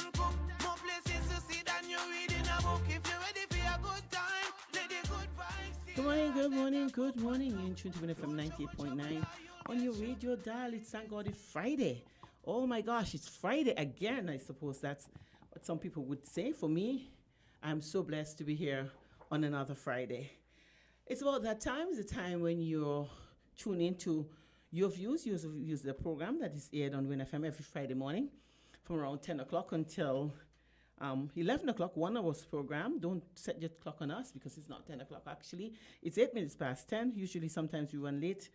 and cook. More places to see than you read in a book. If you're ready for a good time, let the good vibes. Good morning, good morning, good morning. You're in tune to FM 98.9 on your radio dial. It's thank God it's Friday. Oh my gosh, it's Friday again. I suppose that's what some people would say. For me, I'm so blessed to be here on another Friday. It's about that time. It's the time when you're tuned into Your Views. Use the program that is aired on Win FM every Friday morning from around 10 o'clock until 11 o'clock, 1 hour's program. Don't set your clock on us because it's not 10 o'clock actually. It's 8 minutes past 10. Usually sometimes we run late.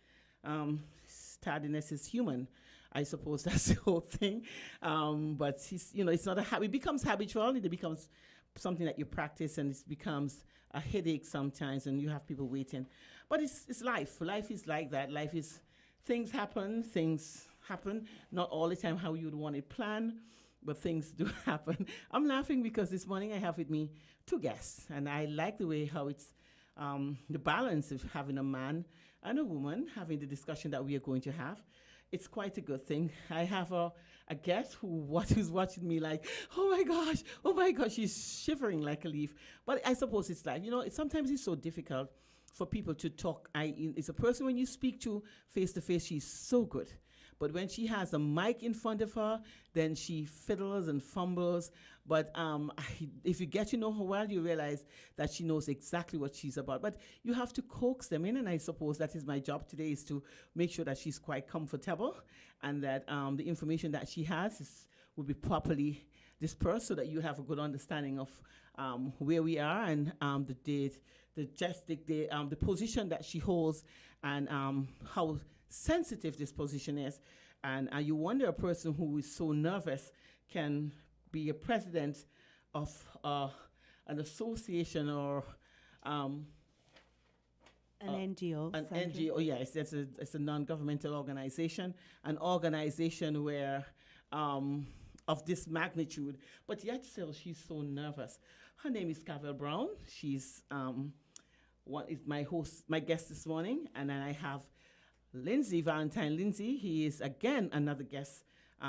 Tardiness is human. I suppose that's the whole thing. But it's not a habit. It becomes habitual. It becomes something that you practice, and it becomes a headache sometimes, and you have people waiting. But it's life. Life is like that. Life is, things happen. Not all the time how you'd want it planned, but things do happen. I'm laughing because this morning I have with me two guests, and I like the way how it's the balance of having a man and a woman having the discussion that we are going to have. It's quite a good thing. I have a guest who's watching me like, oh my gosh, she's shivering like a leaf. But I suppose it's like, sometimes it's so difficult for people to talk. It's a person when you speak to face to face, she's so good. But when she has a mic in front of her, then she fiddles and fumbles. But if you get to know her well, you realize that she knows exactly what she's about. But you have to coax them in, and I suppose that is my job today, is to make sure that she's quite comfortable and that the information that she has will be properly dispersed so that you have a good understanding of where we are and the position that she holds and how sensitive this position is. And you wonder a person who is so nervous can be a president of an association or an NGO. An NGO, yes, it's a non-governmental organization, an organization where of this magnitude, but yet still she's so nervous. Her name is Cavell Brown. She's my guest this morning, and then I have Lindsay Valentine. Lindsay, he is again another guest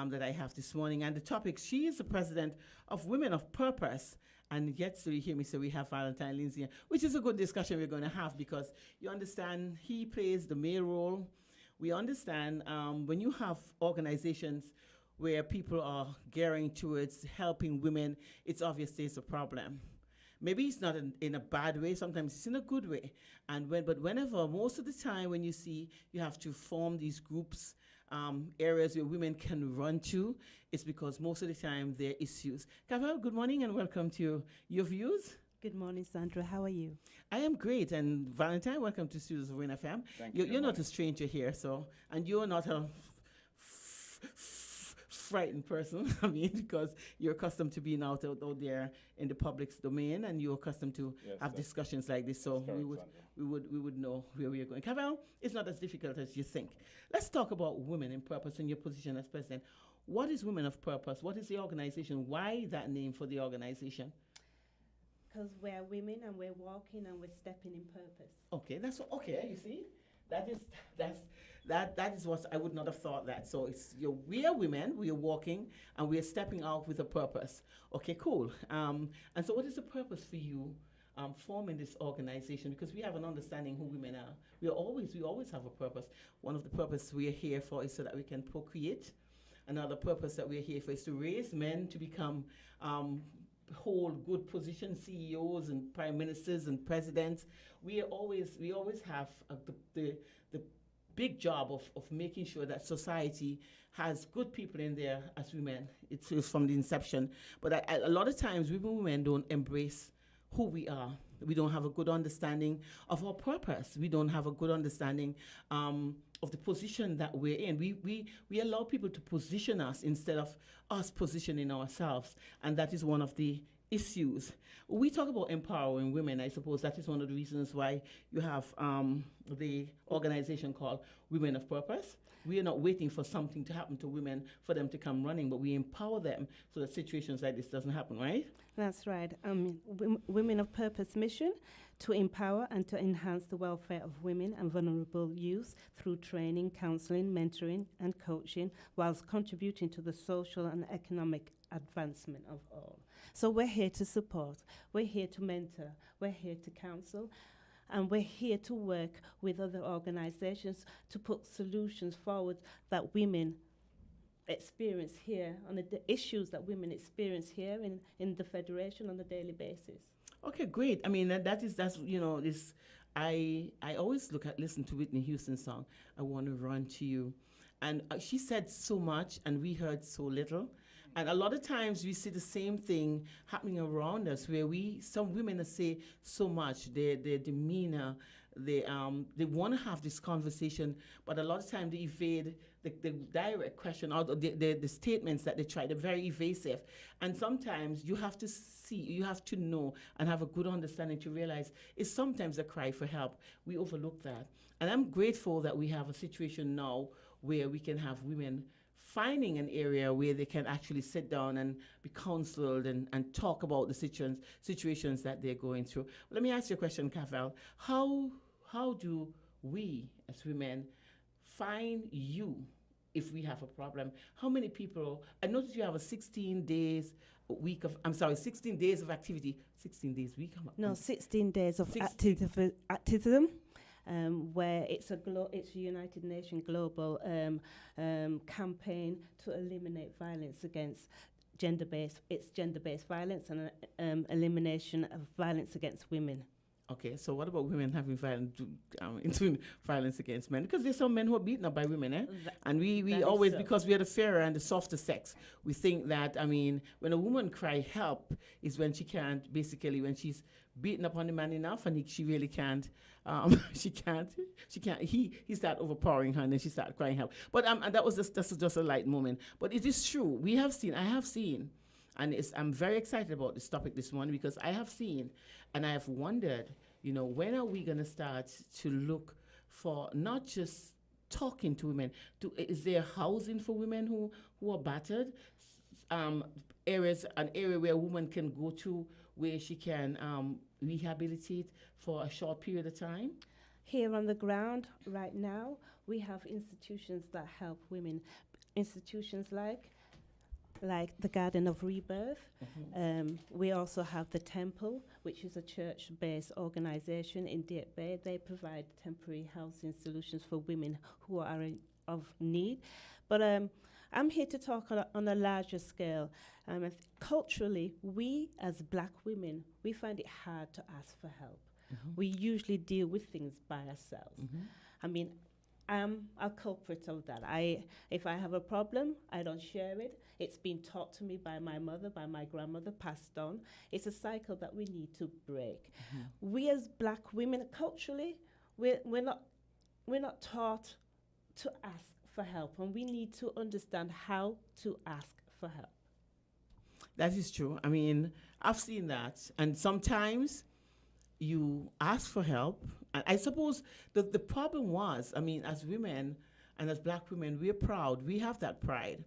that I have this morning, and the topic, she is the president of Women of Purpose, and yet so you hear me say we have Valentine Lindsay, which is a good discussion we're going to have because you understand he plays the main role. We understand when you have organizations where people are gearing towards helping women, it's obvious there's a problem. Maybe it's not in a bad way, sometimes it's in a good way. But whenever, most of the time when you see you have to form these groups, areas where women can run to, it's because most of the time there are issues. Cavell, good morning and welcome to Your Views. Good morning, Sandra. How are you? I am great. And Valentine, welcome to Studios of Win FM. You're not a stranger here, and you're not a frightened person, because you're accustomed to being out there in the public's domain, and you're accustomed to have discussions like this, so we would know where we are going. Cavell, it's not as difficult as you think. Let's talk about Women in Purpose and your position as president. What is Women of Purpose? What is the organization? Why that name for the organization? Because we're women and we're walking and we're stepping in purpose. Okay, okay. You see, that is what I would not have thought that. So we are women, we are walking, and we are stepping out with a purpose. Okay, cool. And so what is the purpose for you forming this organization? Because we have an understanding who women are. We always have a purpose. One of the purposes we are here for is so that we can procreate. Another purpose that we are here for is to raise men to become hold good positions, CEOs and prime ministers and presidents. We always have the big job of making sure that society has good people in there as women. It's from the inception. But a lot of times, women don't embrace who we are. We don't have a good understanding of our purpose. We don't have a good understanding of the position that we're in. We allow people to position us instead of us positioning ourselves. And that is one of the issues. We talk about empowering women. I suppose that is one of the reasons why you have the organization called Women of Purpose. We are not waiting for something to happen to women for them to come running, but we empower them so that situations like this doesn't happen, right? That's right. Women of Purpose mission to empower and to enhance the welfare of women and vulnerable youth through training, counseling, mentoring, and coaching, whilst contributing to the social and economic advancement of all. So we're here to support, we're here to mentor, we're here to counsel, and we're here to work with other organizations to put solutions forward that women experience here, on the issues that women experience here in the Federation on a daily basis. Okay, great. I mean, that's this. I always listen to Whitney Houston's song, "I Want to Run to You," and she said so much, and we heard so little. And a lot of times we see the same thing happening around us, where some women say so much, their demeanor, they want to have this conversation, but a lot of times they evade the direct question or the statements that they try. They're very evasive, and sometimes you have to know and have a good understanding to realize it's sometimes a cry for help. We overlook that, and I'm grateful that we have a situation now where we can have women finding an area where they can actually sit down and be counseled and talk about the situations that they're going through. Let me ask you a question, Cavell. How do we as women find you if we have a problem? How many people, I noticed you have a 16 days of activity. 16 days week? No, 16 days of 16 activism. Where it's a United Nations global campaign to eliminate violence against gender-based violence and elimination of violence against women. Okay, so what about women having violence against men? Because there's some men who are beaten up by women, eh? And we always, so. Because we are the fairer and the softer sex, we think that, when a woman cry help is when she can't, basically when she's beaten up on the man enough and she really can't, he started overpowering her and then she started crying help. But that's just a light moment. But it is true, I have seen, and I'm very excited about this topic this morning because I have seen and I have wondered, when are we going to start to look for not just talking to women, is there housing for women who are battered? An area where a woman can go to where she can rehabilitate for a short period of time? Here on the ground right now, we have institutions that help women. Institutions like the Garden of Rebirth. Mm-hmm. We also have the Temple, which is a church-based organization in Deep Bay. They provide temporary housing solutions for women who are of need. But I'm here to talk on a larger scale. Culturally, we as Black women, we find it hard to ask for help. Mm-hmm. We usually deal with things by ourselves. Mm-hmm. I'm a culprit of that. If I have a problem, I don't share it. It's been taught to me by my mother, by my grandmother, passed on. It's a cycle that we need to break. Mm-hmm. We as Black women, culturally, we're not taught to ask for help, and we need to understand how to ask for help. That is true. I've seen that, and sometimes you ask for help. And I suppose the problem was, as women and as Black women, we're proud. We have that pride,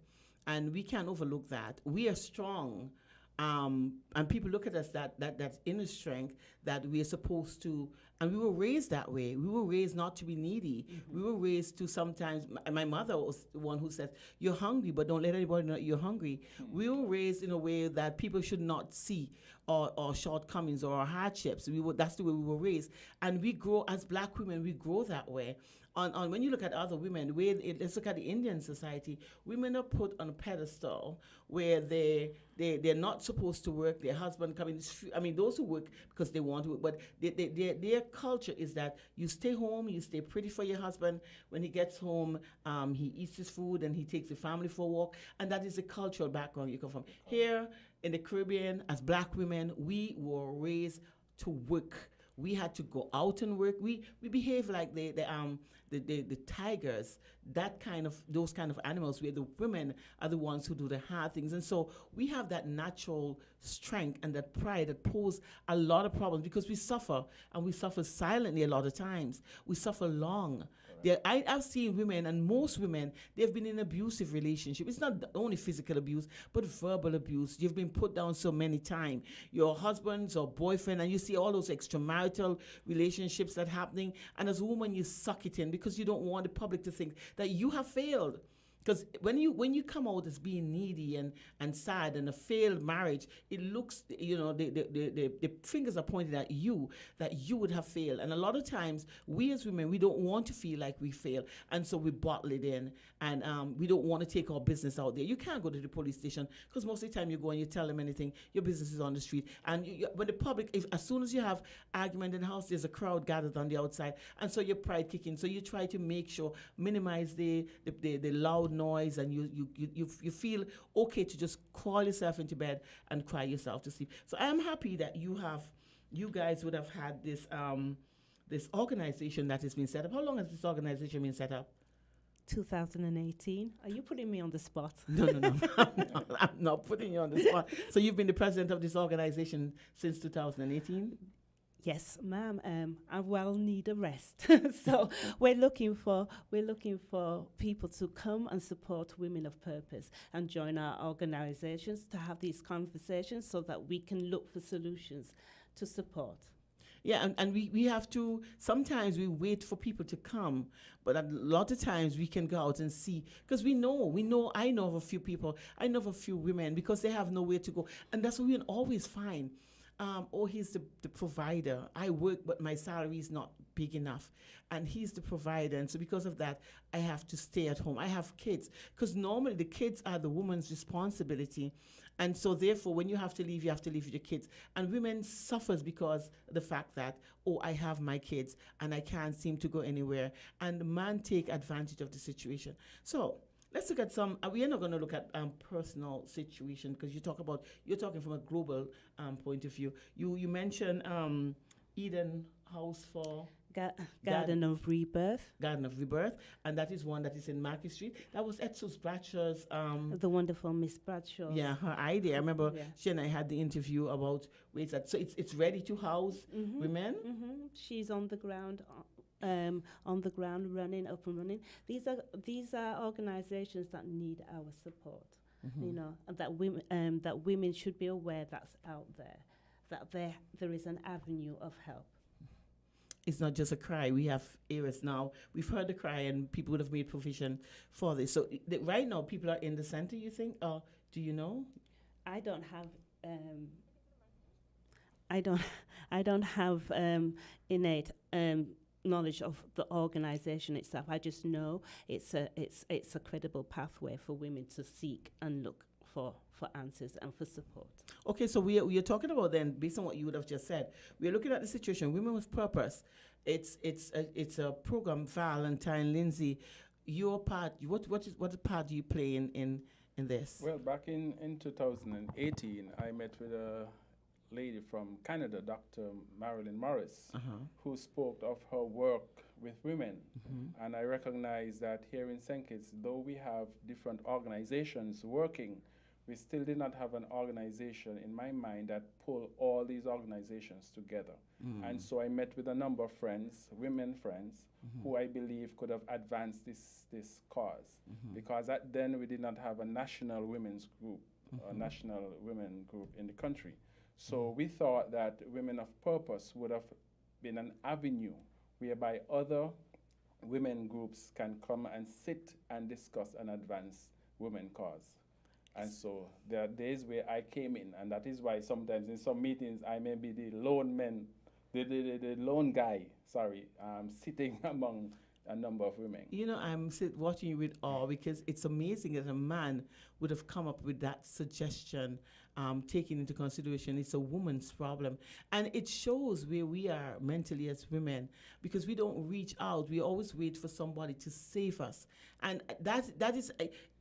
and we can't overlook that. We are strong, and people look at us that inner strength that we are supposed to. And we were raised that way. We were raised not to be needy. Mm-hmm. We were raised to sometimes. My mother was the one who says, "You're hungry, but don't let anybody know you're hungry." Mm-hmm. We were raised in a way that people should not see our shortcomings or our hardships. That's the way we were raised, and we grow as Black women. We grow that way. On when you look at other women, let's look at the Indian society. Women are put on a pedestal where they're not supposed to work. Their husband coming. Those who work because they want to work, but their culture is that you stay home, you stay pretty for your husband. When he gets home, he eats his food and he takes the family for a walk, and that is the cultural background you come from. Here in the Caribbean, as Black women, we were raised to work. We had to go out and work. We behave like the tigers, those kind of animals where the women are the ones who do the hard things. And so we have that natural strength and that pride that pose a lot of problems because we suffer, and we suffer silently a lot of times. We suffer long. I've seen women, and most women, they've been in abusive relationship. It's not only physical abuse, but verbal abuse. You've been put down so many times. Your husband's or boyfriend, and you see all those extramarital relationships that happening. And as a woman, you suck it in because you don't want the public to think that you have failed. Because when you come out as being needy and sad and a failed marriage, it looks, the fingers are pointed at you, that you would have failed. And a lot of times we as women, we don't want to feel like we fail, and so we bottle it in, and we don't want to take our business out there. You can't go to the police station, because most of the time you go and you tell them anything, your business is on the street. And when the public, as soon as you have argument in the house, there's a crowd gathered on the outside, and so your pride kicking. So you try to make sure, minimize the loud noise, and you feel okay to just crawl yourself into bed and cry yourself to sleep. So I am happy that you guys would have had this organization that has been set up. How long has this organization been set up? 2018. Are you putting me on the spot? No. I'm not putting you on the spot. So you've been the president of this organization since 2018? Yes, ma'am. I will need a rest. So we're looking for people to come and support Women of Purpose and join our organizations to have these conversations so that we can look for solutions to support. Yeah, and we have to, sometimes we wait for people to come, but a lot of times we can go out and see, because I know of a few people, I know of a few women, because they have nowhere to go. And that's what we always find. He's the provider. I work, but my salary is not big enough. And he's the provider. And so because of that, I have to stay at home. I have kids, because normally the kids are the woman's responsibility. And so therefore, when you have to leave with your kids. And women suffers because of the fact that, I have my kids and I can't seem to go anywhere. And the man take advantage of the situation. So let's look at some. We are not going to look at personal situation, because you're talking from a global point of view. You mentioned Eden House for Garden of Rebirth. Garden of Rebirth, and that is one that is in Market Street. That was Etsos Bradshaw's. The wonderful Miss Bradshaw. Yeah, her idea. I remember she and I had the interview about ways that. So it's ready to house women. Mm-hmm. She's on the ground. Running up and running. These are organizations that need our support. And that women should be aware that's out there, that there is an avenue of help. It's not just a cry. We have areas now. We've heard the cry, and people would have made provision for this. So right now, people are in the center, you think? Or do you know? I don't have innate knowledge of the organization itself. I just know it's a credible pathway for women to seek and look for answers and for support. Okay, so we are talking about then, based on what you would have just said, we are looking at the situation, Women with Purpose. It's a program. Valentine, Lindsay, your part. What part do you play in this? Well, back in 2018, I met with a lady from Canada, Dr. Marilyn Morris, who spoke of her work with women. And I recognize that here in St. Kitts, though we have different organizations working, we still did not have an organization in my mind that pull all these organizations together. And so I met with a number of friends, women friends, who I believe could have advanced this cause. Because then we did not have a national women's group, a national women group in the country. So we thought that Women of Purpose would have been an avenue whereby other women groups can come and sit and discuss and advance women cause. And so there are days where I came in, and that is why sometimes in some meetings I may be the lone guy, sitting among a number of women. I'm watching you with awe, because it's amazing that a man would have come up with that suggestion, taking into consideration it's a woman's problem. And it shows where we are mentally as women, because we don't reach out. We always wait for somebody to save us. And that is,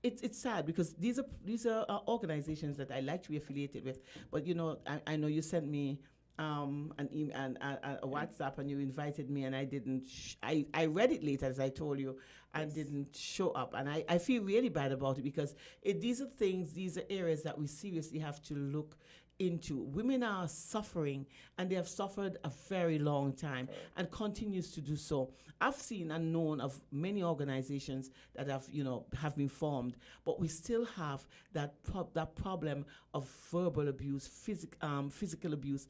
it's sad, because these are organizations that I like to be affiliated with. But, I know you sent me an email and a WhatsApp, and you invited me, and I didn't. I read it later, as I told you, and didn't show up, and I feel really bad about it, because these are areas that we seriously have to look into. Women are suffering, and they have suffered a very long time, and continues to do so. I've seen and known of many organizations that have been formed, but we still have that problem of verbal abuse, physical abuse,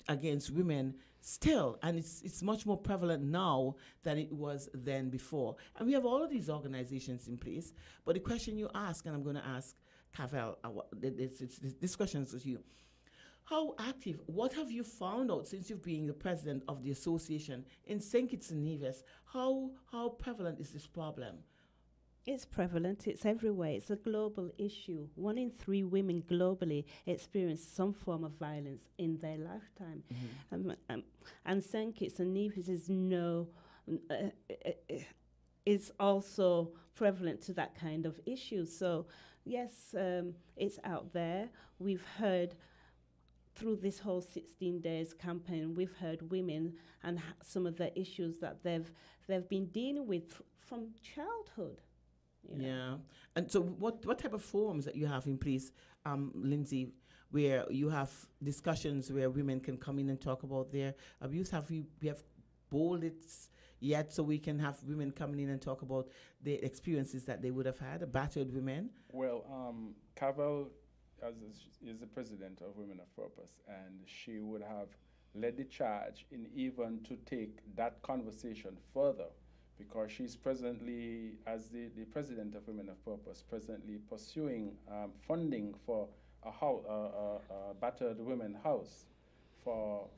against women still, and it's much more prevalent now than it was then before. And we have all of these organizations in place. But the question you ask, and I'm going to ask Cavell, this question is to you. How active, what have you found out since you've been the president of the association in St. Kitts and Nevis? How prevalent is this problem? It's prevalent, it's everywhere, it's a global issue. 1 in 3 women globally experience some form of violence in their lifetime. And St. Kitts and Nevis is also prevalent to that kind of issue. So yes, it's out there. We've heard through this whole 16 days campaign, we've heard women and some of the issues that they've been dealing with from childhood. You know. Yeah. And so what type of forums that you have in place, Lindsay, where you have discussions where women can come in and talk about their abuse? We have bold it yet so we can have women coming in and talk about the experiences that they would have had, battered women? Well, Cavell is the president of Women of Purpose, and she would have led the charge in even to take that conversation further, because she's presently, as the president of Women of Purpose, presently pursuing funding for a battered women house for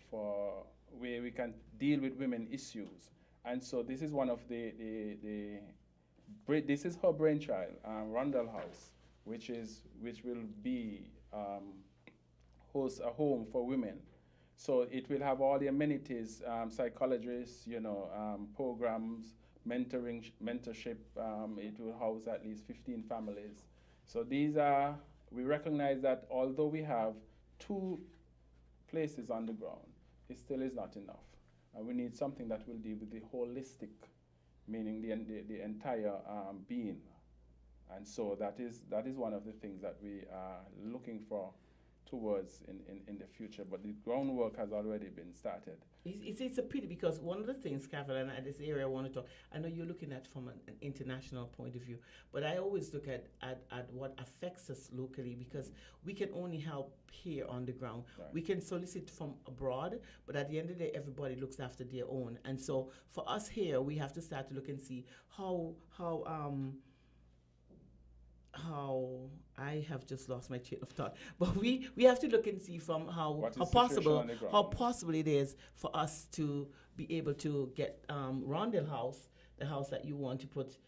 where we can deal with women issues. And so this is one of this is her brainchild, Rundle House, which will be host a home for women. So it will have all the amenities, psychologists, programs, mentorship. It will house at least 15 families. So we recognize that although we have 2 places on the ground, it still is not enough. And we need something that will deal with the holistic, meaning the entire being. And so that is one of the things that we are looking for towards in the future, but the groundwork has already been started. It's a pity, because one of the things, Cavell, and this area I want to talk, I know you're looking at from an international point of view, but I always look at what affects us locally, because we can only help here on the ground. Right. We can solicit from abroad, but at the end of the day, everybody looks after their own. And so for us here, we have to start to look and see how I have just lost my chain of thought, but we have to look and see from how possible it is for us to be able to get Rondell House, the house that you want to put,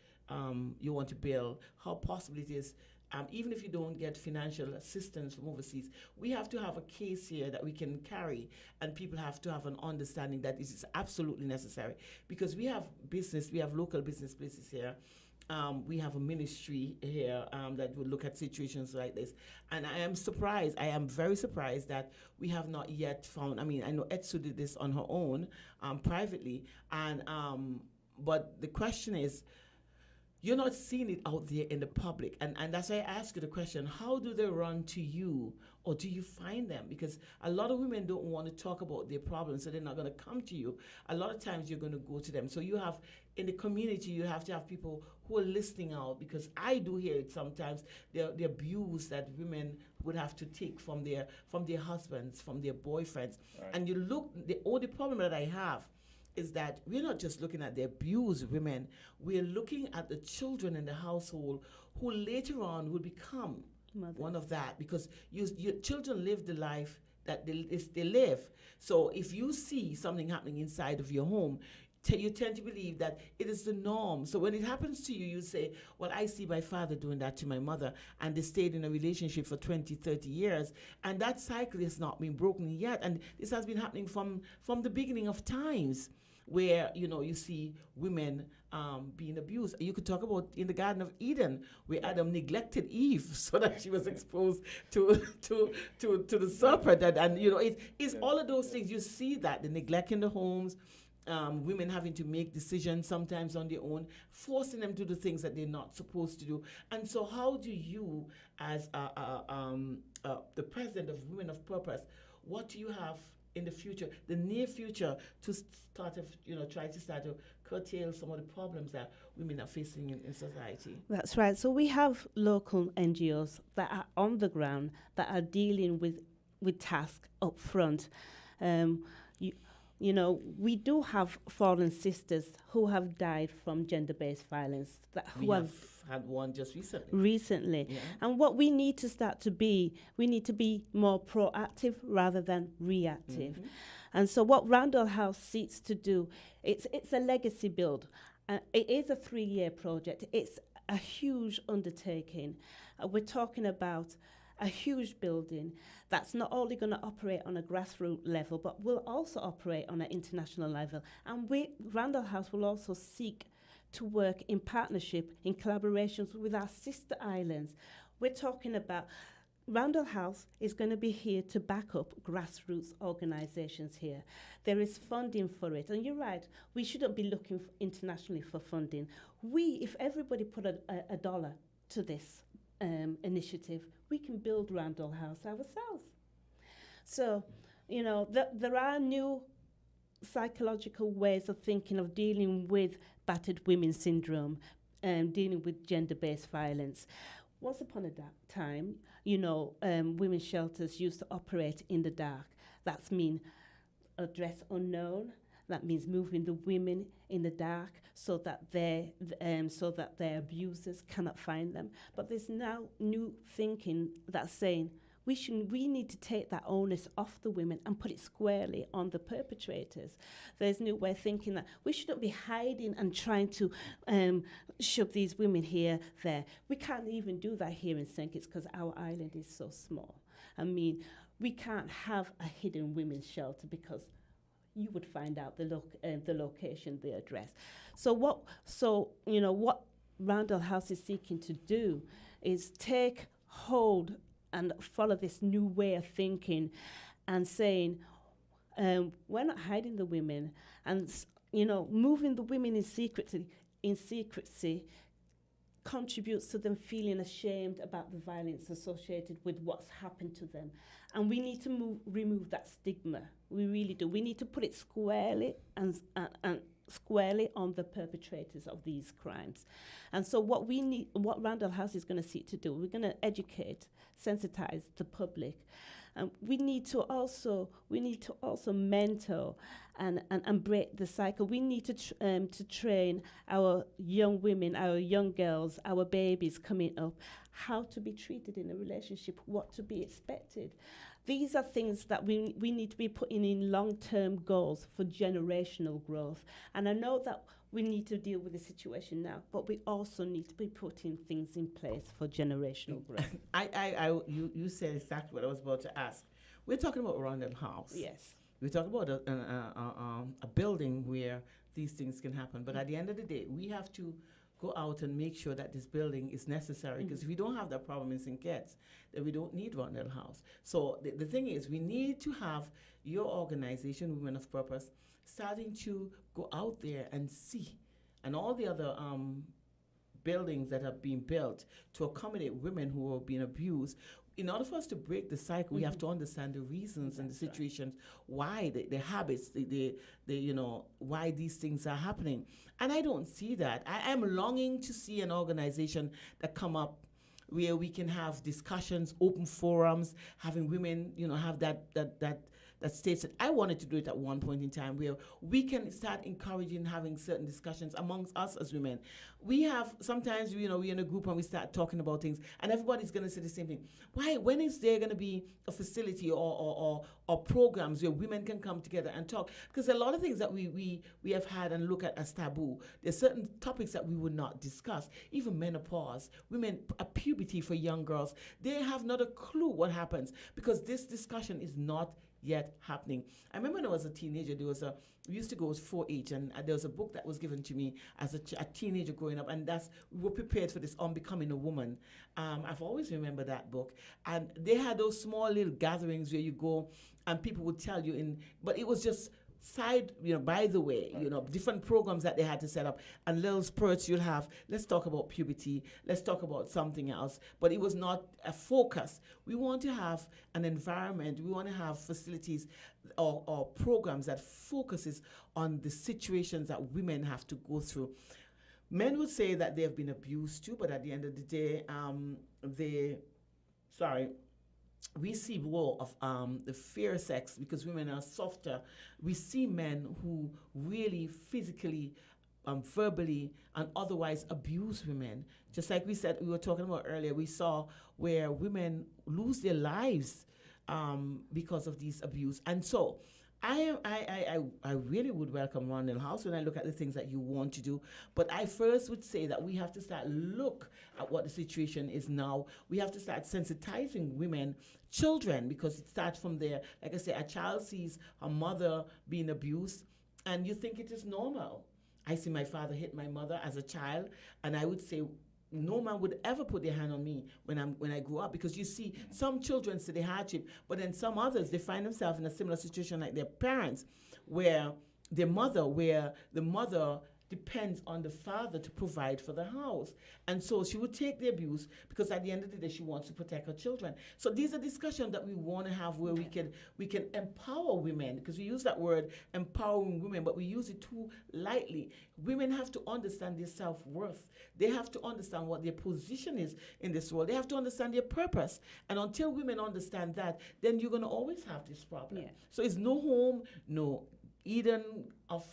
you want to build, how possible it is. Even if you don't get financial assistance from overseas, we have to have a case here that we can carry, and people have to have an understanding that this is absolutely necessary, because we have local business places here. We have a ministry here that will look at situations like this. And I am very surprised that we have not yet found, I know Etsu did this on her own, privately, and but the question is, you're not seeing it out there in the public. And that's why I ask you the question, how do they run to you, or do you find them? Because a lot of women don't want to talk about their problems, so they're not going to come to you. A lot of times you're going to go to them. So you have, in the community, you have to have people who are listening out, because I do hear it sometimes, the abuse that women would have to take from their husbands, from their boyfriends. Right. And you look, the only problem that I have is that we're not just looking at the abused women, we're looking at the children in the household who later on will become one of that, because your children live the life that they live. So if you see something happening inside of your home, you tend to believe that it is the norm. So when it happens to you, you say, well, I see my father doing that to my mother, and they stayed in a relationship for 20, 30 years, and that cycle has not been broken yet. And this has been happening from the beginning of times, where you see women being abused. You could talk about in the Garden of Eden, where Adam neglected Eve so that she was exposed to the serpent, and it's all of those things. You see that the neglect in the homes, women having to make decisions sometimes on their own, forcing them to do things that they're not supposed to do. And so, how do you, as the president of Women of Purpose, what do you have in the future, the near future, to start to curtail some of the problems that women are facing in society? That's right. So we have local NGOs that are on the ground that are dealing with tasks up front. You, you know, we do have fallen sisters who have died from gender-based violence, We who have had one just recently. recently. Yeah. And what we need to start to be, we need to be more proactive rather than reactive. Mm-hmm. And so what Randall House seeks to do, it's a legacy build. It is a 3-year project. It's a huge undertaking. We're talking about a huge building that's not only going to operate on a grassroots level, but will also operate on an international level. And Randall House will also seek to work in partnership, in collaborations with our sister islands. We're talking about Randall House is going to be here to back up grassroots organisations here. There is funding for it. And you're right, we shouldn't be looking internationally for funding. If everybody put a dollar to this initiative, we can build Randall House ourselves. So, you know, there are new psychological ways of thinking of dealing with battered women syndrome and dealing with gender-based violence. Once upon a time, you know, women's shelters used to operate in the dark. That's mean address unknown. That means moving the women in the dark so that their abusers cannot find them. But there's now new thinking that's saying we need to take that onus off the women and put it squarely on the perpetrators. There's new way of thinking that we shouldn't be hiding and trying to shove these women here, there. We can't even do that here in St. Kitts because our island is so small. I mean, we can't have a hidden women's shelter because you would find out the location, the address. So what Randall House is seeking to do is take hold and follow this new way of thinking and saying, we're not hiding the women, and moving the women in secrecy contributes to them feeling ashamed about the violence associated with what's happened to them. And we need to remove that stigma. We really do. We need to put it squarely and squarely on the perpetrators of these crimes. And so what Randall House is going to seek to do, we're going to educate, sensitize the public. We need to also mentor and break the cycle. We need to train our young women, our young girls, our babies coming up, how to be treated in a relationship, what to be expected. These are things that we need to be putting in long-term goals for generational growth. And I know that we need to deal with the situation now, but we also need to be putting things in place for generational growth. You said exactly what I was about to ask. We're talking about Randall House. Yes. We're talking about a building where these things can happen. But at the end of the day, we have to go out and make sure that this building is necessary. Because if we don't have that problem in St. Kitts, then we don't need Randall House. So the thing is, we need to have your organization, Women of Purpose, starting to go out there and see, and all the other buildings that have been built to accommodate women who are being abused. In order for us to break the cycle, we have to understand the reasons and the situations, why the habits, why these things are happening. And I don't see that. I am longing to see an organization that come up where we can have discussions, open forums, having women, have that states that I wanted to do it at one point in time, where we can start encouraging having certain discussions amongst us as women. We have sometimes, we're in a group and we start talking about things, and everybody's going to say the same thing. Why? When is there going to be a facility or programs where women can come together and talk? Because a lot of things that we have had and look at as taboo. There's certain topics that we would not discuss. Even menopause, women, puberty for young girls. They have not a clue what happens because this discussion is not yet happening. I remember when I was a teenager, we used to go with 4-H, and there was a book that was given to me as a teenager growing up, and we were prepared for this on becoming a woman. I've always remembered that book, and they had those small little gatherings where you go and people would tell you but it was just side, by the way, different programs that they had to set up, and little spurts you'll have. Let's talk about puberty. Let's talk about something else. But it was not a focus. We want to have an environment. We want to have facilities or programs that focuses on the situations that women have to go through. Men would say that they have been abused too, but at the end of the day, we see more of the fear sex because women are softer. We see men who really physically, verbally, and otherwise abuse women. Just like we were talking about earlier, we saw where women lose their lives because of these abuse. And so I really would welcome Rondell House when I look at the things that you want to do. But I first would say that we have to start look at what the situation is now. We have to start sensitizing women, children, because it starts from there. Like I say, a child sees a mother being abused, and you think it is normal. I see my father hit my mother as a child, and I would say no man would ever put their hand on me when I grew up, because you see some children see the hardship, but then some others, they find themselves in a similar situation like their parents, where the mother depends on the father to provide for the house. And so she would take the abuse because at the end of the day, she wants to protect her children. So these are discussions that we want to have where we can empower women, because we use that word empowering women, but we use it too lightly. Women have to understand their self-worth. They have to understand what their position is in this world. They have to understand their purpose. And until women understand that, then you're going to always have this problem. Yeah. So it's no home, no Eden of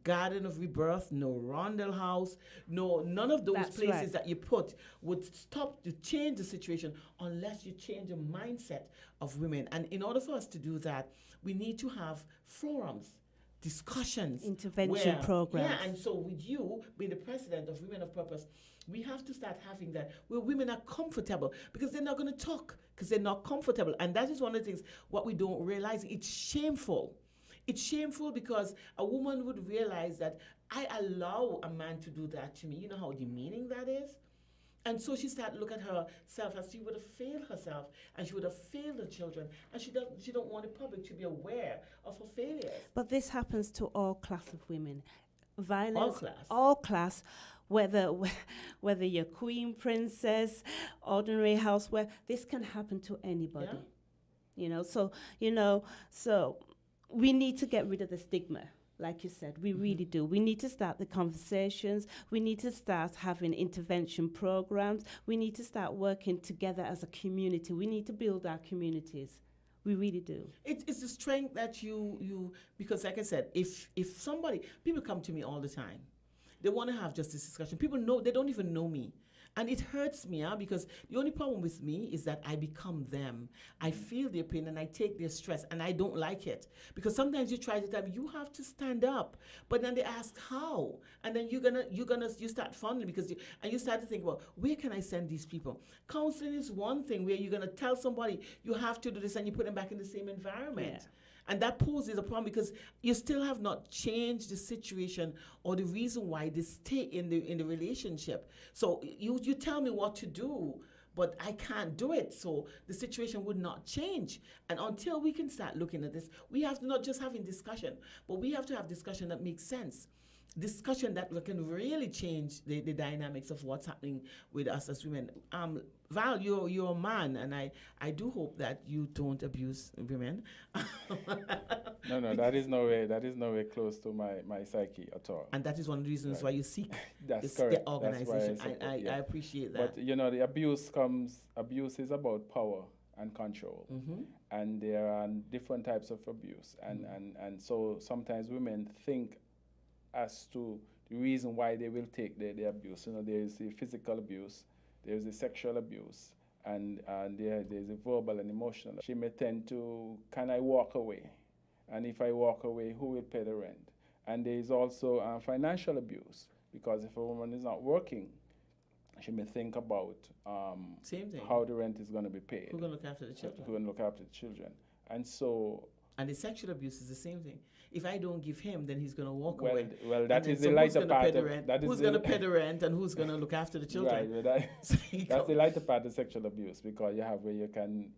Garden of Rebirth, no Rondell House, none of those That's places right. that you put would stop to change the situation unless you change the mindset of women. And in order for us to do that, we need to have forums, discussions, Intervention programs. Yeah, and so with you being the president of Women of Purpose, we have to start having that where women are comfortable, because they're not going to talk because they're not comfortable. And that is one of the things what we don't realize. It's shameful. It's shameful because a woman would realize that I allow a man to do that to me. You know how demeaning that is? And so she started to look at herself as she would have failed herself, and she would have failed her children, and she don't want the public to be aware of her failures. But this happens to all class of women. Violence, All class. all class, whether you're queen, princess, ordinary housewife, this can happen to anybody. Yeah. So we need to get rid of the stigma. Like you said, we really do. We need to start the conversations. We need to start having intervention programs. We need to start working together as a community. We need to build our communities. We really do. It's the strength that you because like I said, if people come to me all the time, they want to have just this discussion. People know, they don't even know me. And it hurts me, because the only problem with me is that I become them. I feel their pain and I take their stress, and I don't like it. Because sometimes you try to tell me, you have to stand up. But then they ask how. And then you start funding because you start to think, well, where can I send these people? Counseling is one thing where you're going to tell somebody you have to do this and you put them back in the same environment. Yeah. And that poses a problem because you still have not changed the situation or the reason why they stay in the relationship. So you tell me what to do, but I can't do it. So the situation would not change. And until we can start looking at this, we have to not just having discussion, but we have to have discussion that makes sense. Discussion that can really change the dynamics of what's happening with us as women. Val, you're a man, and I do hope that you don't abuse women. No, that is no way close to my psyche at all. And that is one of the reasons why you seek That's the correct. organization. That's why I appreciate that. But the abuse is about power and control. Mm-hmm. And there are different types of abuse. And so sometimes women think as to the reason why they will take the abuse. There is the physical abuse, there is the sexual abuse, and there's the verbal and emotional. She may tend to, can I walk away? And if I walk away, who will pay the rent? And there is also financial abuse, because if a woman is not working, she may think about Same thing. how the rent is going to be paid. Who's going to look after the children? Who's going to look after the children? And so... And the sexual abuse is the same thing. If I don't give him, then he's going to walk Well, away. well, that And is then the so who's lighter gonna part pay of the rent? that. Who's going to pay the rent, and who's going to look after the children? Right, but that's the lighter part of sexual abuse, because you have where you can,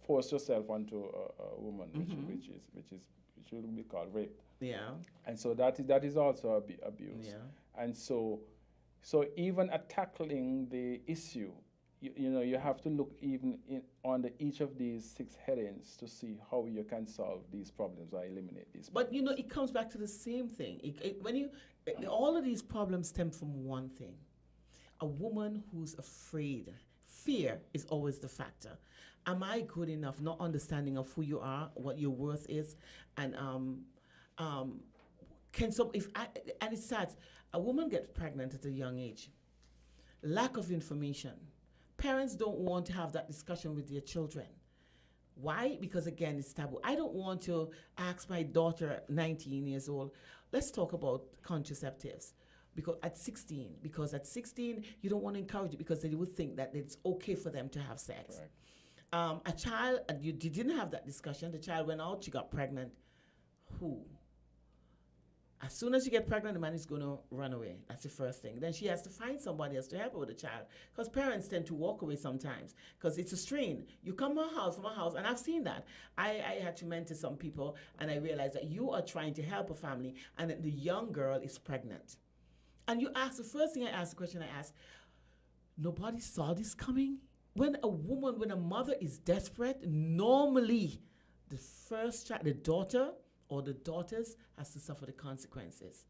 force yourself onto a woman, which will be called rape. Yeah. And so that is also abuse. Yeah. And so even at tackling the issue, you have to look even under each of these 6 headings to see how you can solve these problems or eliminate these problems. But it comes back to the same thing. All of these problems stem from one thing: a woman who's afraid, fear is always the factor. Am I good enough? Not understanding of who you are, what your worth is, and can some if I and it starts. A woman gets pregnant at a young age. Lack of information. Parents don't want to have that discussion with their children. Why? Because again, it's taboo. I don't want to ask my daughter, 19 years old, let's talk about contraceptives. Because at 16, you don't want to encourage it because they would think that it's okay for them to have sex. Correct. A child, you didn't have that discussion. The child went out, she got pregnant. Who? As soon as you get pregnant, the man is going to run away. That's the first thing. Then she has to find somebody else to help her with the child. Because parents tend to walk away sometimes because it's a strain. You come from my house, and I've seen that. I had to mentor some people, and I realized that you are trying to help a family, and that the young girl is pregnant. And you ask, the first thing I ask, the question I ask, nobody saw this coming? When a mother is desperate, normally the first child, the daughter, or the daughters has to suffer the consequences.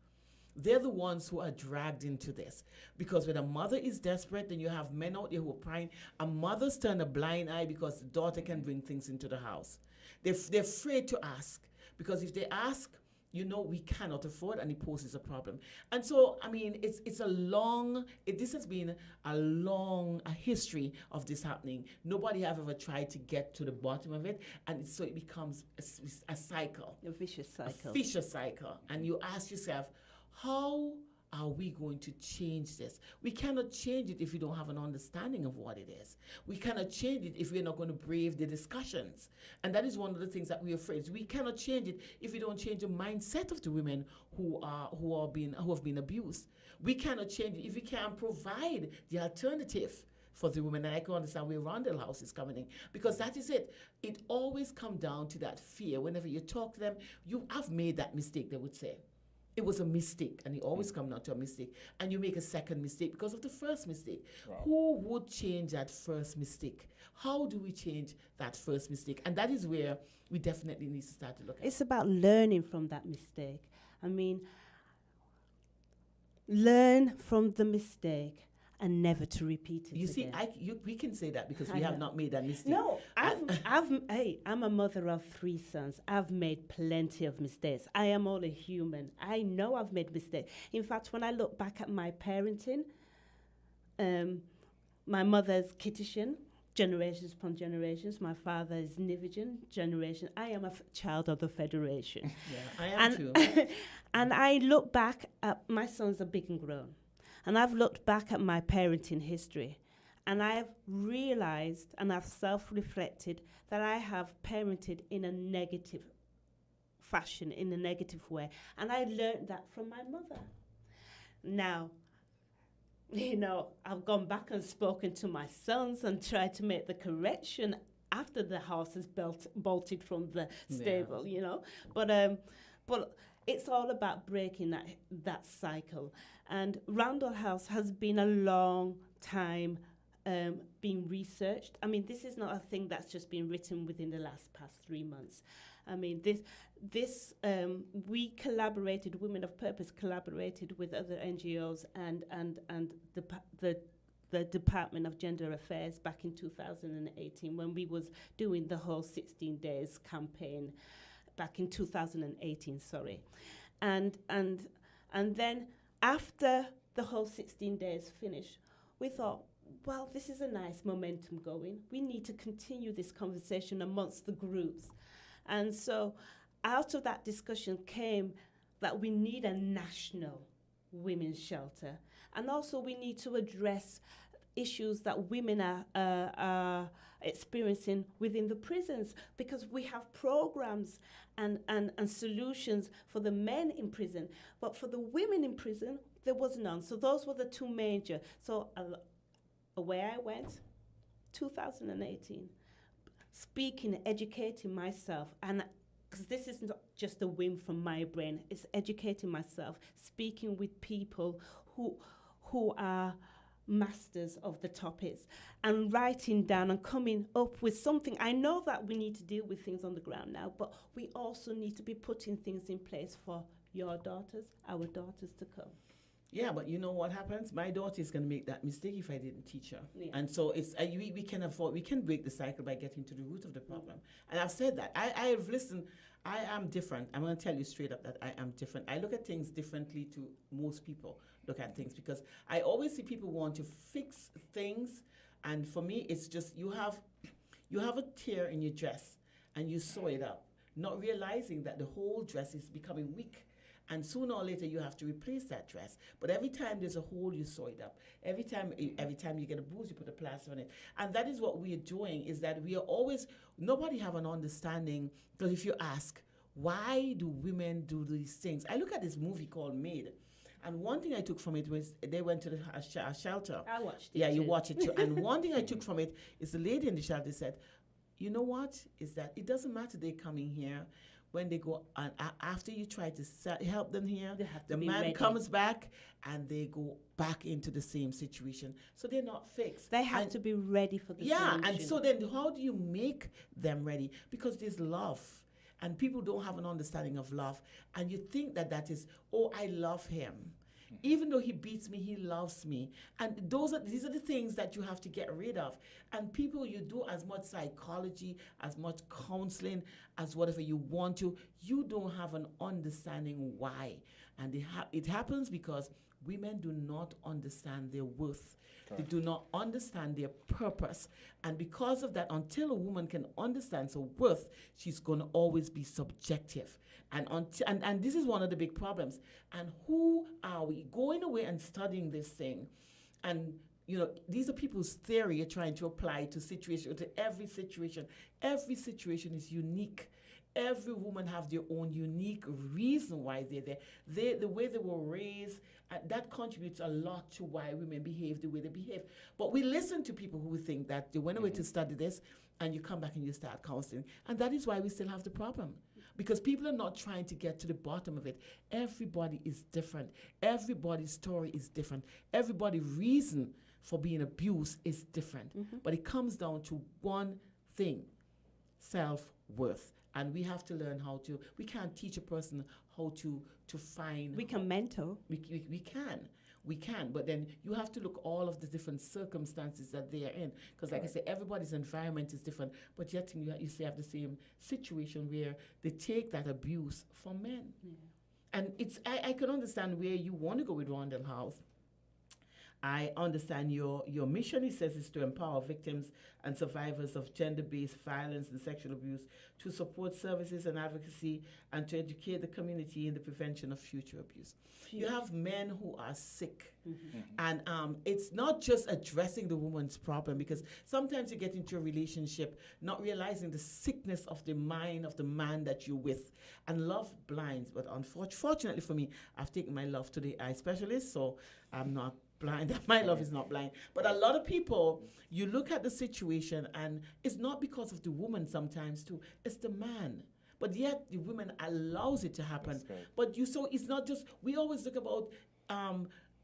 They're the ones who are dragged into this. Because when a mother is desperate, then you have men out there who are crying. A mother's turn a blind eye because the daughter can bring things into the house. They're afraid to ask. Because if they ask, we cannot afford, and it poses a problem. And so, I mean, this has been a history of this happening. Nobody have ever tried to get to the bottom of it, and so it becomes a cycle. A vicious cycle. A vicious cycle. And you ask yourself, how are we going to change this? We cannot change it if we don't have an understanding of what it is. We cannot change it if we're not going to brave the discussions. And that is one of the things that we're afraid. We cannot change it if we don't change the mindset of the women who have been abused. We cannot change it if we can't provide the alternative for the women. And I can understand where Rondell House is coming in, because that is it. It always comes down to that fear. Whenever you talk to them, you have made that mistake, they would say. It was a mistake, and it always comes down to a mistake. And you make a second mistake because of the first mistake. Wow. Who would change that first mistake? How do we change that first mistake? And that is where we definitely need to start to look at. It's about learning from that mistake. I mean, learn from the mistake and never to repeat it You see, again. we can say that because I we have know. not made that mistake. No, I'm a mother of 3 sons. I've made plenty of mistakes. I am only human. I know I've made mistakes. In fact, when I look back at my parenting, my mother's Kitishan, generations upon generations. My father is Nivijan, generation. I am a child of the Federation. Yeah, I am too. And I look back at, my sons are big and grown. And I've looked back at my parenting history, and I've realized and I've self-reflected that I have parented in a negative fashion, in a negative way. And I learned that from my mother. Now, I've gone back and spoken to my sons and tried to make the correction after the house is bolted from the stable, But it's all about breaking that cycle. And Rondell House has been a long time being researched. I mean, this is not a thing that's just been written within the past 3 months. I mean, we collaborated, Women of Purpose collaborated with other NGOs and the Department of Gender Affairs back in 2018 when we was doing the whole 16 days campaign back in 2018, sorry. And then after the whole 16 days finished, we thought, well, this is a nice momentum going. We need to continue this conversation amongst the groups. And so out of that discussion came that we need a national women's shelter. And also we need to address issues that women are experiencing within the prisons, because we have programs and solutions for the men in prison, but for the women in prison, there was none. So those were the two major. So away I went, 2018, speaking, educating myself, and because this is not just a whim from my brain, it's educating myself, speaking with people who are masters of the topics, and writing down and coming up with something. I know that we need to deal with things on the ground now, but we also need to be putting things in place for your daughters, our daughters to come. Yeah, but you know what happens? My daughter is going to make that mistake if I didn't teach her. Yeah. And so we can afford, we can break the cycle by getting to the root of the problem. And I've said that. I have listened. I am different. I'm going to tell you straight up that I am different. I look at things differently to most people look at things, because I always see people want to fix things. And for me, it's just you have a tear in your dress and you sew it up, not realizing that the whole dress is becoming weak. And sooner or later, you have to replace that dress. But every time there's a hole, you sew it up. Every time you get a bruise, you put a plaster on it. And that is what we are doing, is that we are always, nobody have an understanding. Because if you ask, why do women do these things? I look at this movie called Maid. And one thing I took from it was they went to a shelter. I watched it. Yeah, you too. watch it too. And one thing I took from it is the lady in the shelter said, you know what? Is that it doesn't matter they coming here. When they go, and after you try to help them here, They have to the be man ready. comes back and they go back into the same situation. So they're not fixed. They have And- to be ready for the yeah, solution. and so then how do you make them ready? Because there's love. And people don't have an understanding of love. And you think that is, oh, I love him. Even though he beats me, he loves me. And these are the things that you have to get rid of. And people, you do as much psychology, as much counseling, as whatever you want to, you don't have an understanding why. And it happens because women do not understand their worth. They do not understand their purpose. And because of that, until a woman can understand her worth, she's going to always be subjective. And this is one of the big problems. And who are we going away and studying this thing? And these are people's theory you're trying to apply to every situation. Every situation is unique. Every woman have their own unique reason why they're there. The way they were raised, that contributes a lot to why women behave the way they behave. But we listen to people who think that they went away to study this, and you come back and you start counseling. And that is why we still have the problem. Because people are not trying to get to the bottom of it. Everybody is different. Everybody's story is different. Everybody's reason for being abused is different. But it comes down to one thing: self-worth. And we have to learn we can't teach a person how to find. We can mentor. We can, but then you have to look all of the different circumstances that they are in. Because like I say, everybody's environment is different, but yet you still have the same situation where they take that abuse from men. Yeah. And I can understand where you want to go with Rondell House. I understand your mission, he says, is to empower victims and survivors of gender-based violence and sexual abuse, to support services and advocacy, and to educate the community in the prevention of future abuse. You have men who are sick, and it's not just addressing the woman's problem, because sometimes you get into a relationship not realizing the sickness of the mind of the man that you're with, and love blinds. But unfortunately for me, I've taken my love to the eye specialist, so I'm not blind. My love is not blind. But a lot of people, you look at the situation, and it's not because of the woman sometimes too, it's the man. But yet the woman allows it to happen. But it's not just, we always look about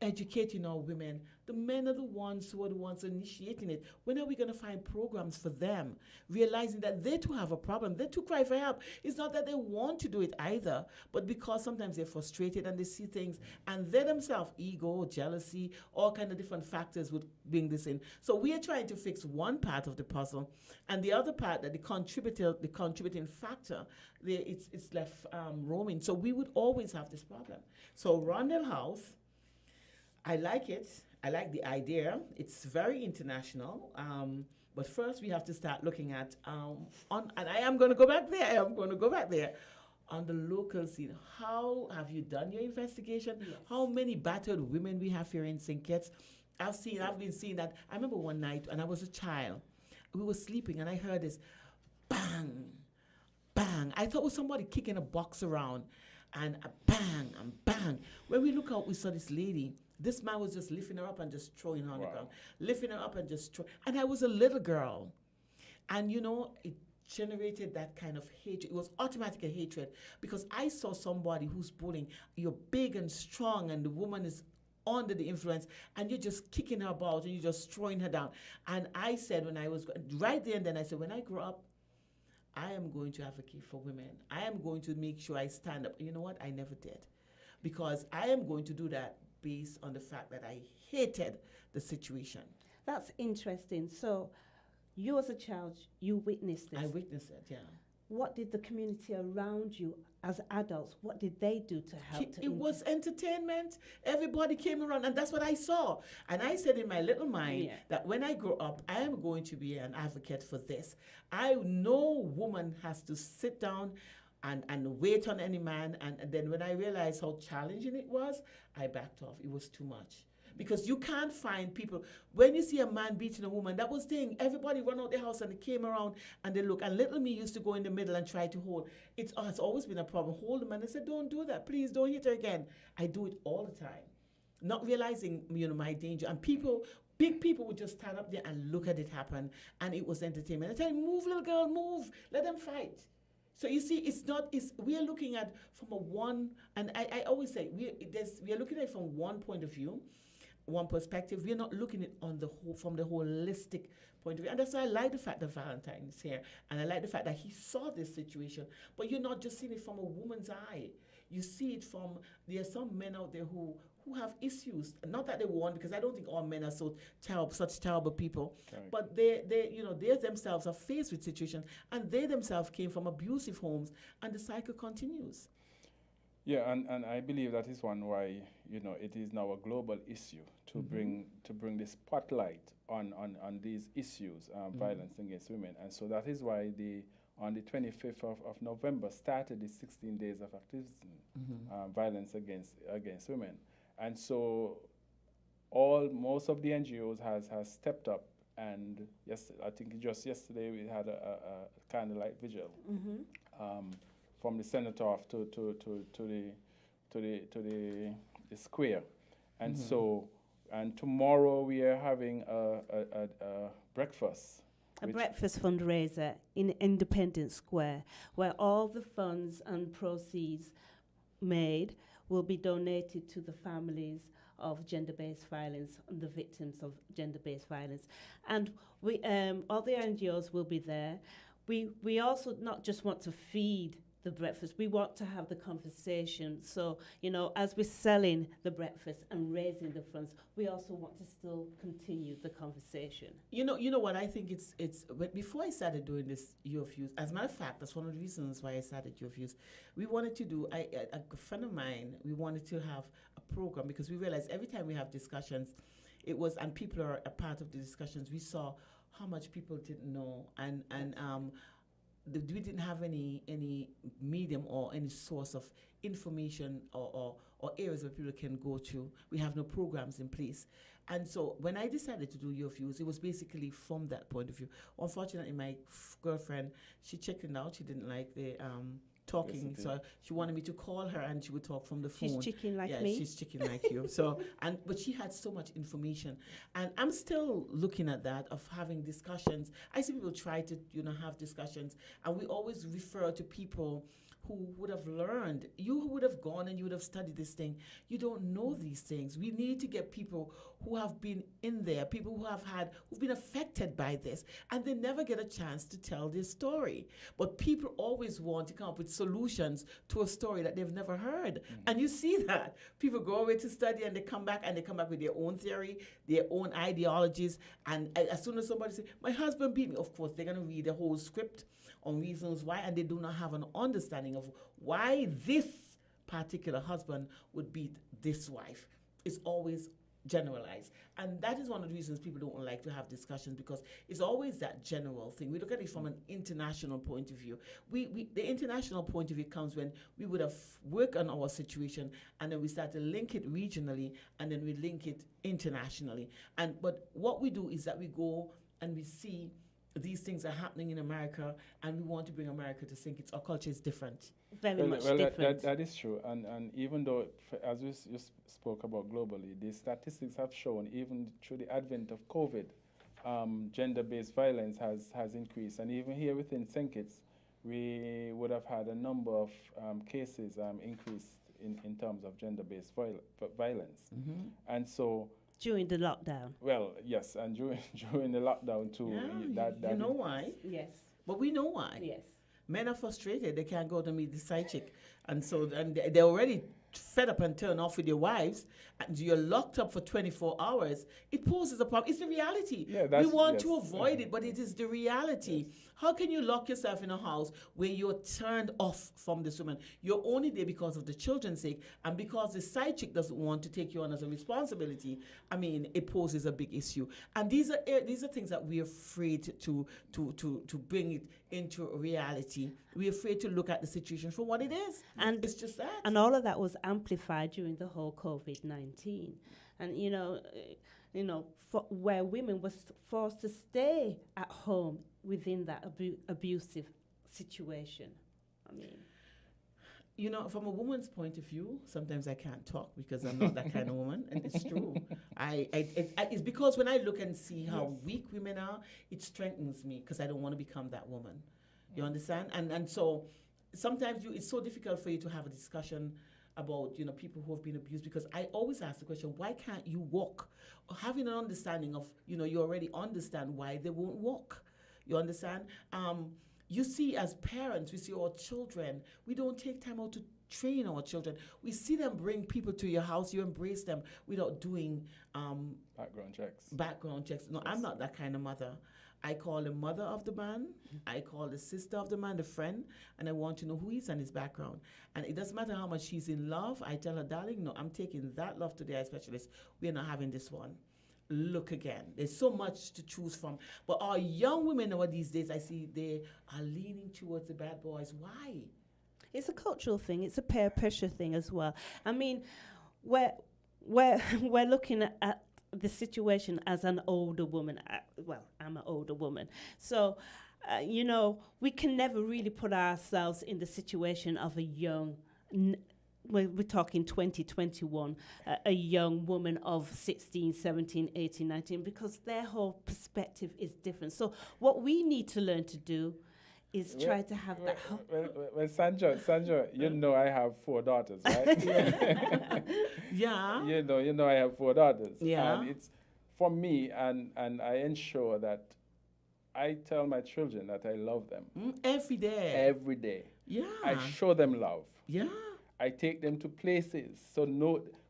educating our women. The men are the ones who are the ones initiating it. When are we going to find programs for them, realizing that they too have a problem? They too cry for help. It's not that they want to do it either, but because sometimes they're frustrated and they see things, and they themselves, ego, jealousy, all kind of different factors would bring this in. So we are trying to fix one part of the puzzle, and the other part, that the contributing factor, it's left roaming. So we would always have this problem. So Rondell House, I like it. I like the idea. It's very international. But first, we have to start looking at, and I am going to go back there. On the local scene. How have you done your investigation? Yes. How many battered women we have here in St. Kitts? I've been seeing that. I remember one night when I was a child, we were sleeping, and I heard this bang, bang. I thought it was somebody kicking a box around, and a bang and bang. When we look out, we saw this lady. This man was just lifting her up and just throwing her on the ground. Lifting her up and just throwing. And I was a little girl. And, it generated that kind of hatred. It was automatic hatred, because I saw somebody who's bullying. You're big and strong, and the woman is under the influence, and you're just kicking her about, and you're just throwing her down. And I said, when I was right there and then, I said, when I grow up, I am going to advocate for women. I am going to make sure I stand up. You know what? I never did. Because I am going to do that based on the fact that I hated the situation. That's interesting. So, you as a child, you witnessed this. I witnessed it, yeah. What did the community around you as adults, what did they do to help? It was entertainment. Everybody came around, and that's what I saw. And I said in my little mind that when I grow up, I am going to be an advocate for this. No woman has to sit down and wait on any man. And then when I realized how challenging it was, I backed off. It was too much. Because you can't find people. When you see a man beating a woman, that was the thing. Everybody run out the house and they came around and they look. And little me used to go in the middle and try to hold. It's always been a problem. Hold the man and say, don't do that. Please don't hit her again. I do it all the time. Not realizing, my danger. And big people would just stand up there and look at it happen. And it was entertainment. I tell you, move, little girl, move. Let them fight. So you see, we are looking at from a one, and I always say, we are looking at it from one point of view, one perspective. We're not looking at it from the holistic point of view. And that's why I like the fact that Valentine is here. And I like the fact that he saw this situation. But you're not just seeing it from a woman's eye. You see it from, there are some men out there who have issues. Not that they want, because I don't think all men are such terrible people. Correct. But they themselves are faced with situations, and they themselves came from abusive homes, and the cycle continues. Yeah, and I believe that is one why it is now a global issue to bring the spotlight on these issues, violence against women, and so that is why on the 25th of November started the 16 days of activism, violence against women, and so most of the NGOs has stepped up, and I think just yesterday we had a candlelight vigil. From the senator off to the square, and and tomorrow we are having a breakfast. A breakfast fundraiser in Independence Square, where all the funds and proceeds made will be donated to the families of gender-based violence and the victims of gender-based violence. And we, all the NGOs will be there. We also not just want to feed the breakfast, we want to have the conversation. So, as we're selling the breakfast and raising the funds, we also want to still continue the conversation. You know what I think but before I started doing this Your Views, as a matter of fact, that's one of the reasons why I started Your Views. We wanted to do, a friend of mine, we wanted to have a program, because we realized every time we have discussions, and people are a part of the discussions, we saw how much people didn't know, and we didn't have any medium or any source of information or areas where people can go to. We have no programs in place. And so when I decided to do Your Views, it was basically from that point of view. Unfortunately, my girlfriend, she chickened out. She didn't like the talking, so she wanted me to call her and she would talk from the phone. She's chicken like me. Yeah, she's chicken like you. So, but she had so much information, and I'm still looking at that of having discussions. I see people try to have discussions, and we always refer to people who would have learned. You would have gone and you would have studied this thing. You don't know these things. We need to get people who have been in there, people who've been affected by this, and they never get a chance to tell their story. But people always want to come up with solutions to a story that they've never heard. And you see that. People go away to study and they come back with their own theory, their own ideologies. And as soon as somebody says, my husband beat me, of course, they're going to read the whole script on reasons why, and they do not have an understanding of why this particular husband would beat this wife. It's always generalized. And that is one of the reasons people don't like to have discussions, because it's always that general thing. We look at it from an international point of view. The international point of view comes when we would have worked on our situation, and then we start to link it regionally, and then we link it internationally. But what we do is that we go and we see these things are happening in America, and we want to bring America to think our culture is different. Very much different. That is true. And even though, as we just spoke about globally, the statistics have shown, even through the advent of COVID, gender-based violence has increased. And even here within St. Kitts, we would have had a number of cases increased in terms of gender-based violence. And so, during the lockdown. Well, yes, and during the lockdown too. Yeah, you know why? Yes. But we know why. Yes. Men are frustrated. They can't go to meet the side chick. And so and they're already fed up and turned off with your wives, and you're locked up for 24 hours. It poses a problem. It's the reality. Yeah, we want to avoid it, but it is the reality. Yes. How can you lock yourself in a house where you're turned off from this woman? You're only there because of the children's sake, and because the side chick doesn't want to take you on as a responsibility. I mean, it poses a big issue. And these are things that we're afraid to bring it into reality. We're afraid to look at the situation for what it is. And it's just that. And all of that was amplified during the whole COVID-19. And, where women were forced to stay at home within that abusive situation. I mean, from a woman's point of view, sometimes I can't talk because I'm not that kind of woman, and it's true. It's because when I look and see how weak women are, it strengthens me because I don't want to become that woman. You understand? And so sometimes it's so difficult for you to have a discussion about people who have been abused, because I always ask the question, why can't you walk? Or having an understanding of, you already understand why they won't walk. You understand? You see, as parents, we see our children, we don't take time out to train our children. We see them bring people to your house, you embrace them without doing background checks. No, yes. I'm not that kind of mother. I call the mother of the man, I call the sister of the man, the friend, and I want to know who he is and his background. And it doesn't matter how much she's in love. I tell her, darling, no, I'm taking that love to the eye specialist. We're not having this one. Look again. There's so much to choose from. But our young women these days, I see they are leaning towards the bad boys. Why? It's a cultural thing. It's a peer pressure thing as well. I mean, we're looking at the situation as an older woman. I'm an older woman. So, we can never really put ourselves in the situation of a young, we're talking 2021, a young woman of 16, 17, 18, 19, because their whole perspective is different. So what we need to learn to do is try to have that. Well, Sandra, I have 4 daughters, right? Yeah. You know, I have 4 daughters. Yeah. And it's for me, and I ensure that I tell my children that I love them. Every day. Every day. Yeah. I show them love. Yeah. I take them to places. So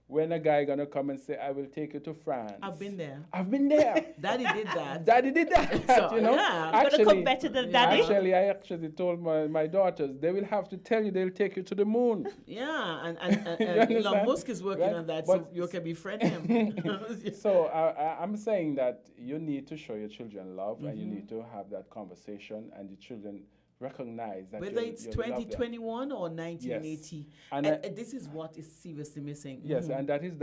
when a guy gonna come and say, I will take you to France. I've been there. Daddy did that. Daddy did that. So, Yeah. Actually, come better than daddy. I actually told my daughters, they will have to tell you they'll take you to the moon. Yeah, and Elon Musk is working on that, so you can befriend him. So I'm saying that you need to show your children love, and you need to have that conversation, and the children recognize that whether it's 2021 or 1980, yes. and this is what is seriously missing. Yes, and that is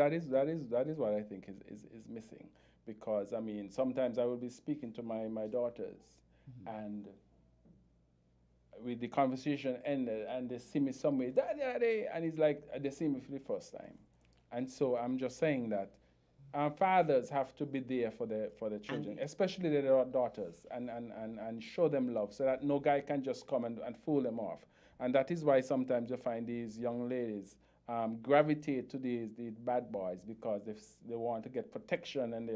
what I think is missing, because I mean sometimes I will be speaking to my daughters, and with the conversation ended, and they see me somewhere, daddy, and it's like they see me for the first time, and so I'm just saying that. Fathers have to be there for the children, especially their daughters, and show them love, so that no guy can just come and fool them off. And that is why sometimes you find these young ladies gravitate to these bad boys, because they want to get protection, and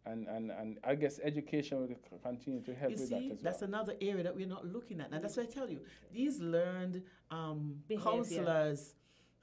and I guess education will continue to help with that as well. That's another area that we're not looking at, and that's why I tell you, these learned counselors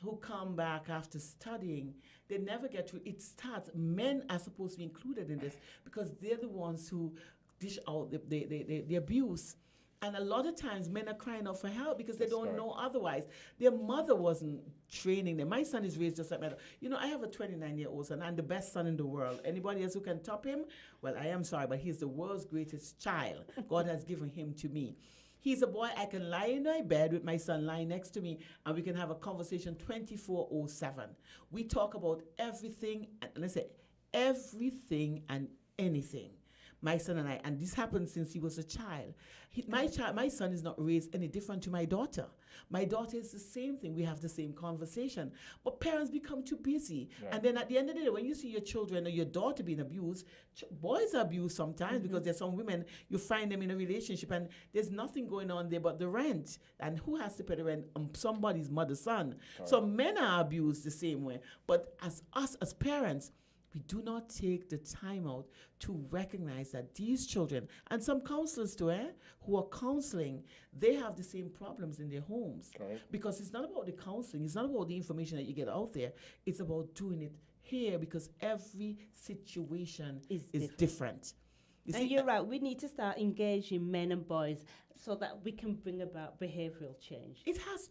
who come back after studying, they never get to, it starts, men are supposed to be included in this, because they're the ones who dish out the abuse. And a lot of times men are crying out for help because they don't know otherwise. Their mother wasn't training them. My son is raised just like my daughter. I have a 29-year-old son. I'm the best son in the world. Anybody else who can top him? Well, I am sorry, but he's the world's greatest child. God has given him to me. He's a boy I can lie in my bed with my son lying next to me, and we can have a conversation 24/7. We talk about everything, and let's say everything and anything. My son and I, and this happened since he was a child. My son is not raised any different to my daughter. My daughter is the same thing. We have the same conversation. But parents become too busy. Right. And then at the end of the day, when you see your children or your daughter being abused, boys are abused sometimes because there's some women, you find them in a relationship and there's nothing going on there but the rent. And who has to pay the rent? Somebody's mother's son. Correct. So men are abused the same way. But as us, as parents, we do not take the time out to recognize that these children, and some counselors too, who are counseling, they have the same problems in their homes. Correct. Because it's not about the counseling, it's not about the information that you get out there, it's about doing it here, because every situation Is is different. You And see, you're right, we need to start engaging men and boys so that we can bring about behavioral change. it has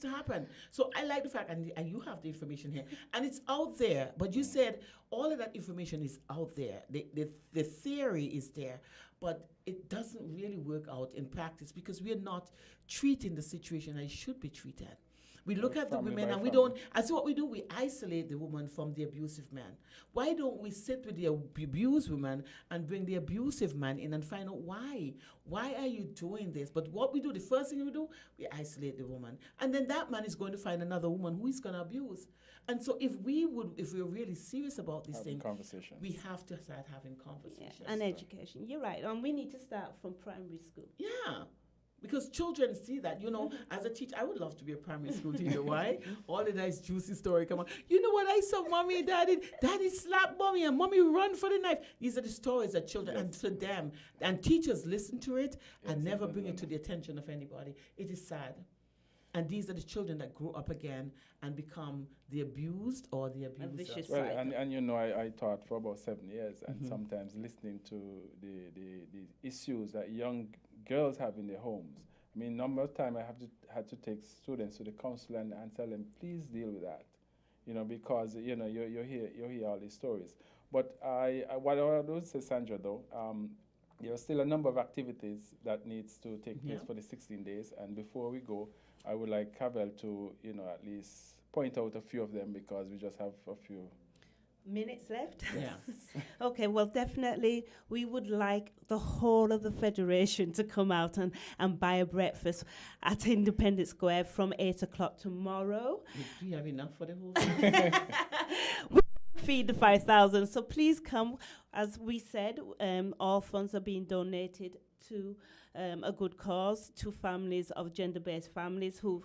to happen. So I like the fact, and you have the information here, and it's out there. But you said all of that information is out there. The theory is there, but it doesn't really work out in practice because we are not treating the situation as it should be treated. We look at the Family women by and we family. don't, and so what we do, we isolate the woman from the abusive man. Why don't we sit with the abused woman and bring the abusive man in and find out why? Why are you doing this? But what we do, the first thing we do, we isolate the woman. And then that man is going to find another woman who he's going to abuse. And so if we're really serious about this Having thing, conversations. we have to start having Yeah, conversations. and education. You're right, and we need to start from primary school. Yeah. Because children see that, as a teacher, I would love to be a primary school teacher. Why? All the nice juicy story come on. You know what I saw mommy and daddy slapped mommy and mommy run for the knife. These are the stories that children, and to them, and teachers listen to it and Yes, never and bring then- it to the attention of anybody. It is sad. And these are the children that grow up again and become the abused or the abuser. vicious Well, cycle. and I taught for about 7 years, and sometimes listening to the issues that young girls have in their homes. I mean, number of time I had to take students to the counselor and tell them, please deal with that, because you hear all these stories. But what I would say, Sandra, though, there are still a number of activities that needs to take place Yeah. for the 16 days, and before we go, I would like Cavell to at least point out a few of them because we just have a few. Minutes left? Yeah. Okay, well, definitely we would like the whole of the Federation to come out and buy a breakfast at Independence Square from 8 o'clock tomorrow. Do you have enough for the whole thing? Feed the 5,000. So please come. As we said, all funds are being donated to a good cause, to families of gender-based families who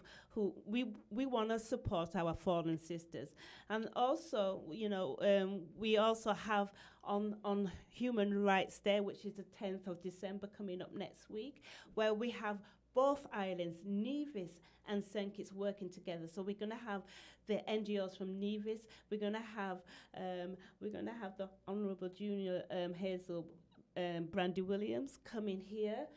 we want to support our fallen sisters. And also, we also have on Human Rights Day, which is the 10th of December coming up next week, where we have both islands, Nevis and St. Kitts, working together. So we're going to have the NGOs from Nevis. We're going to have the Honourable Junior Hazel Brandy Williams coming here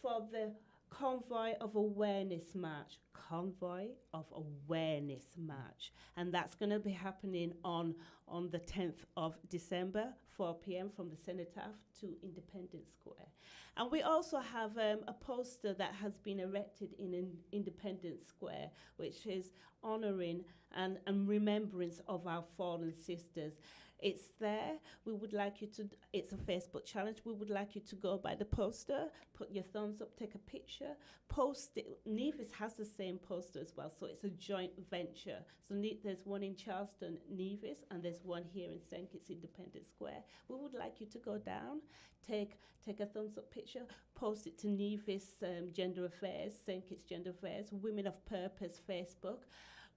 for the Convoy of Awareness March. Convoy of Awareness March. And that's going to be happening on the 10th of December, 4 p.m. from the Cenotaph to Independence Square. And we also have a poster that has been erected in Independence Square, which is honouring and remembrance of our fallen sisters. It's there. We would like you to, it's a Facebook challenge. We would like you to go by the poster, put your thumbs up, take a picture, post it. Nevis has the same poster as well, so it's a joint venture. So there's one in Charleston, Nevis, and there's one here in St. Kitts Independence Square. We would like you to go down, take a thumbs up picture, post it to Nevis Gender Affairs, St. Kitts Gender Affairs, Women of Purpose Facebook.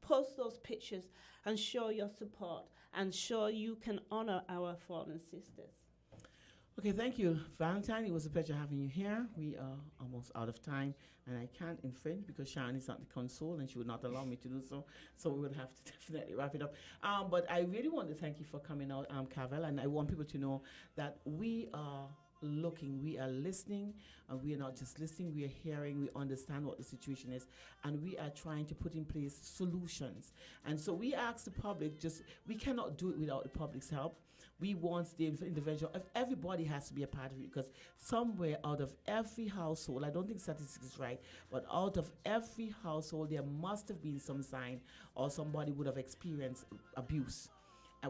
Post those pictures and show your support and show you can honor our fallen sisters. Okay, thank you, Valentine. It was a pleasure having you here. We are almost out of time, and I can't infringe because Sharon is not the console, and she would not allow me to do so. So we would have to definitely wrap it up. But I really want to thank you for coming out, Cavell, and I want people to know that we are looking, we are listening, and we are not just listening, we are hearing, we understand what the situation is, and we are trying to put in place solutions. And so we ask the public, we cannot do it without the public's help. We want the intervention. Everybody has to be a part of it, because somewhere out of every household, I don't think statistics is right, but out of every household, there must have been some sign or somebody would have experienced abuse.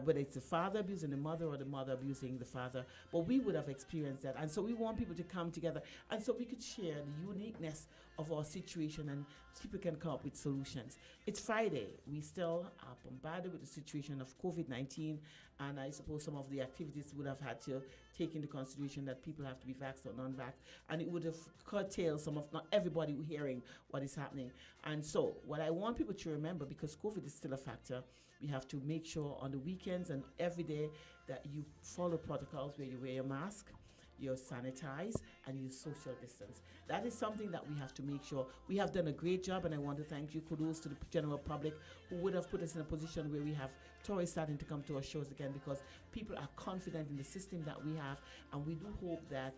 Whether it's the father abusing the mother or the mother abusing the father, but we would have experienced that. And so we want people to come together, and so we could share the uniqueness of our situation, and people can come up with solutions. It's Friday. We still are bombarded with the situation of COVID-19, and I suppose some of the activities would have had to take into consideration that people have to be vaxxed or non-vaxxed, and it would have curtailed some of, not everybody hearing what is happening. And so what I want people to remember, because COVID is still a factor, we have to make sure on the weekends and every day that you follow protocols where you wear your mask, you sanitize, and you social distance. That is something that we have to make sure. We have done a great job, and I want to thank you. Kudos to the general public who would have put us in a position where we have tourists starting to come to our shows again, because people are confident in the system that we have, and we do hope that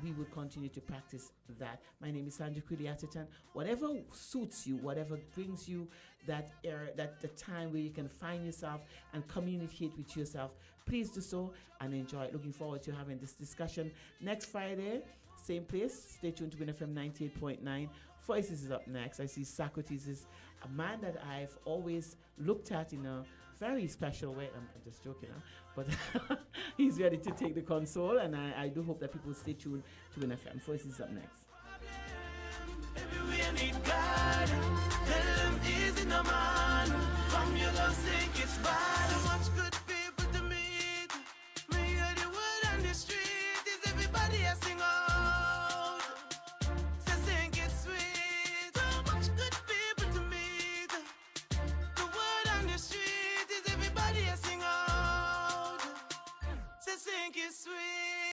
we will continue to practice that. My name is Sandra Kudiatitan. Whatever suits you, whatever brings you that era, that the time where you can find yourself and communicate with yourself, please do so and enjoy it. Looking forward to having this discussion next Friday, same place. Stay tuned to Win FM 98.9. Voices is up next. I see Socrates is a man that I've always looked at in a very special way. I'm just joking, huh? But he's ready to take the console, and I do hope that people stay tuned to Win FM. Voices is up next. Everywhere need God. Tell them easy no more.